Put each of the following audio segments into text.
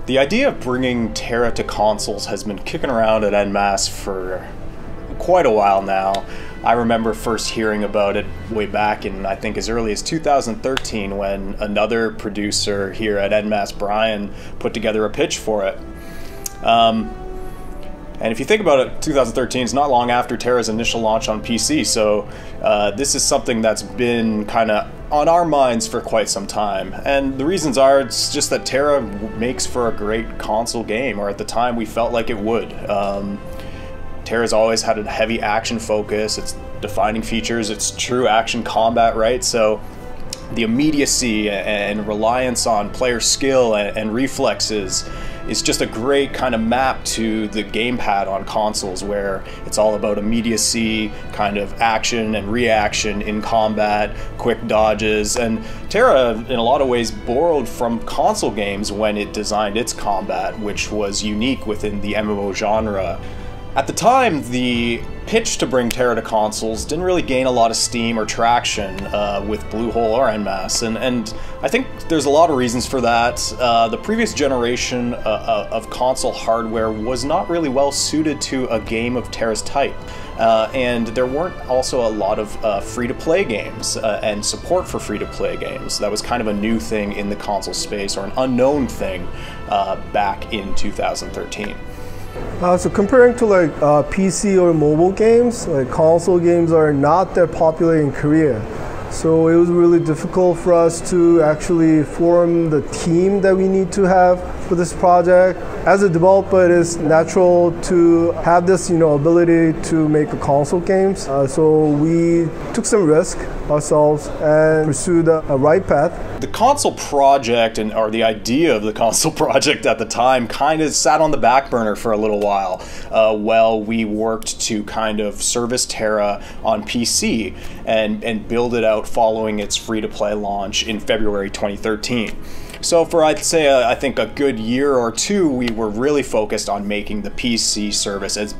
The idea of bringing TERA to consoles has been kicking around at en masse for quite a while now. I remember first hearing about it way back in, I think, as early as 2013 when another producer here at en masse, Brian, put together a pitch for it. And if you think about it, 2013 is not long after TERA's initial launch on PC, so this is something that's been kind of on our minds for quite some time. And the reasons are, it's just that TERA makes for a great console game, or at the time we felt like it would. TERA's always had a heavy action focus, its defining features, it's true action combat, right? So the immediacy and reliance on player skill and reflexes is just a great kind of map to the gamepad on consoles, where it's all about immediacy, kind of action and reaction in combat, quick dodges. And TERA, in a lot of ways, borrowed from console games when it designed its combat, which was unique within the MMO genre. At the time, the pitch to bring TERA to consoles didn't really gain a lot of steam or traction with Bluehole or en masse, and I think there's a lot of reasons for that. The previous generation of console hardware was not really well suited to a game of TERA's type, and there weren't also a lot of free-to-play games and support for free-to-play games. That was kind of a new thing in the console space, or an unknown thing back in 2013. So comparing to like PC or mobile games, like console games are not that popular in Korea. So it was really difficult for us to actually form the team that we need to have for this project. As a developer, it is natural to have this, ability to make a console games. So we took some risk ourselves and pursued a right path. The console project, or the idea of the console project at the time, kind of sat on the back burner for a little while we worked to kind of service TERA on PC and build it out following its free-to-play launch in February 2013. So for, I'd say, I think a good year or two, we were really focused on making the PC service as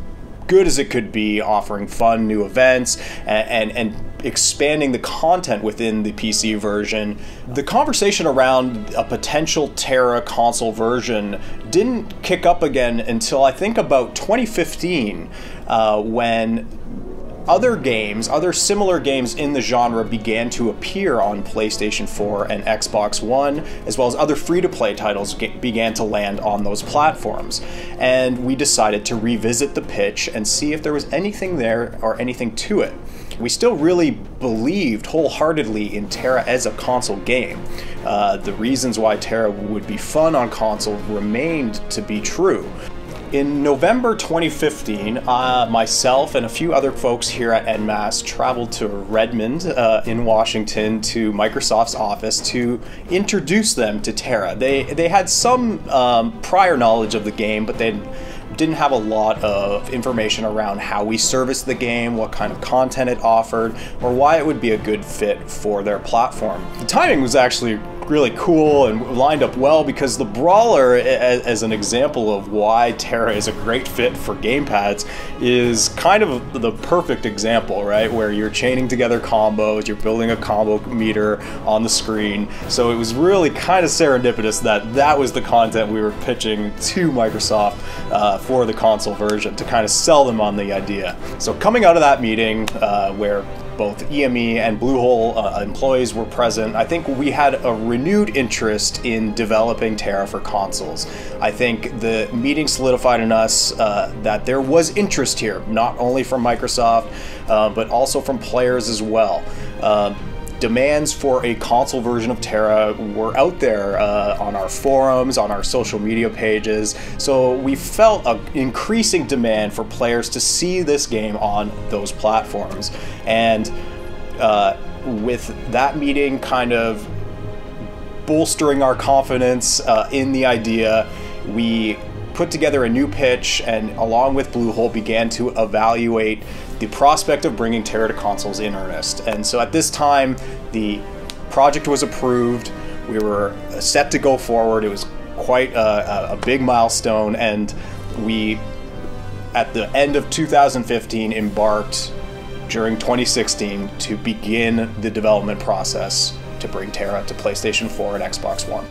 good as it could be, offering fun new events and expanding the content within the PC version. The conversation around a potential TERA console version didn't kick up again until I think about 2015, when other similar games in the genre began to appear on PlayStation 4 and Xbox One, as well as other free-to-play titles began to land on those platforms. And we decided to revisit the pitch and see if there was anything there or anything to it. We still really believed wholeheartedly in TERA as a console game. The reasons why TERA would be fun on console remained to be true. In November 2015, myself and a few other folks here at en masse traveled to Redmond in Washington to Microsoft's office to introduce them to TERA. They had some prior knowledge of the game, but they didn't have a lot of information around how we serviced the game, what kind of content it offered, or why it would be a good fit for their platform. The timing was actually really cool and lined up well, because the Brawler, as an example of why TERA is a great fit for gamepads, is kind of the perfect example, right? Where you're chaining together combos, you're building a combo meter on the screen. So it was really kind of serendipitous that that was the content we were pitching to Microsoft for the console version, to kind of sell them on the idea. So coming out of that meeting, where both EME and Bluehole employees were present, I think we had a renewed interest in developing TERA for consoles. I think the meeting solidified in us that there was interest here, not only from Microsoft, but also from players as well. Demands for a console version of TERA were out there on our forums, on our social media pages, so we felt an increasing demand for players to see this game on those platforms. And with that meeting kind of bolstering our confidence in the idea, we put together a new pitch and, along with Bluehole, began to evaluate the prospect of bringing TERA to consoles in earnest. And so at this time, the project was approved. We were set to go forward. It was quite a big milestone, and we, at the end of 2015, embarked during 2016 to begin the development process to bring TERA to PlayStation 4 and Xbox One.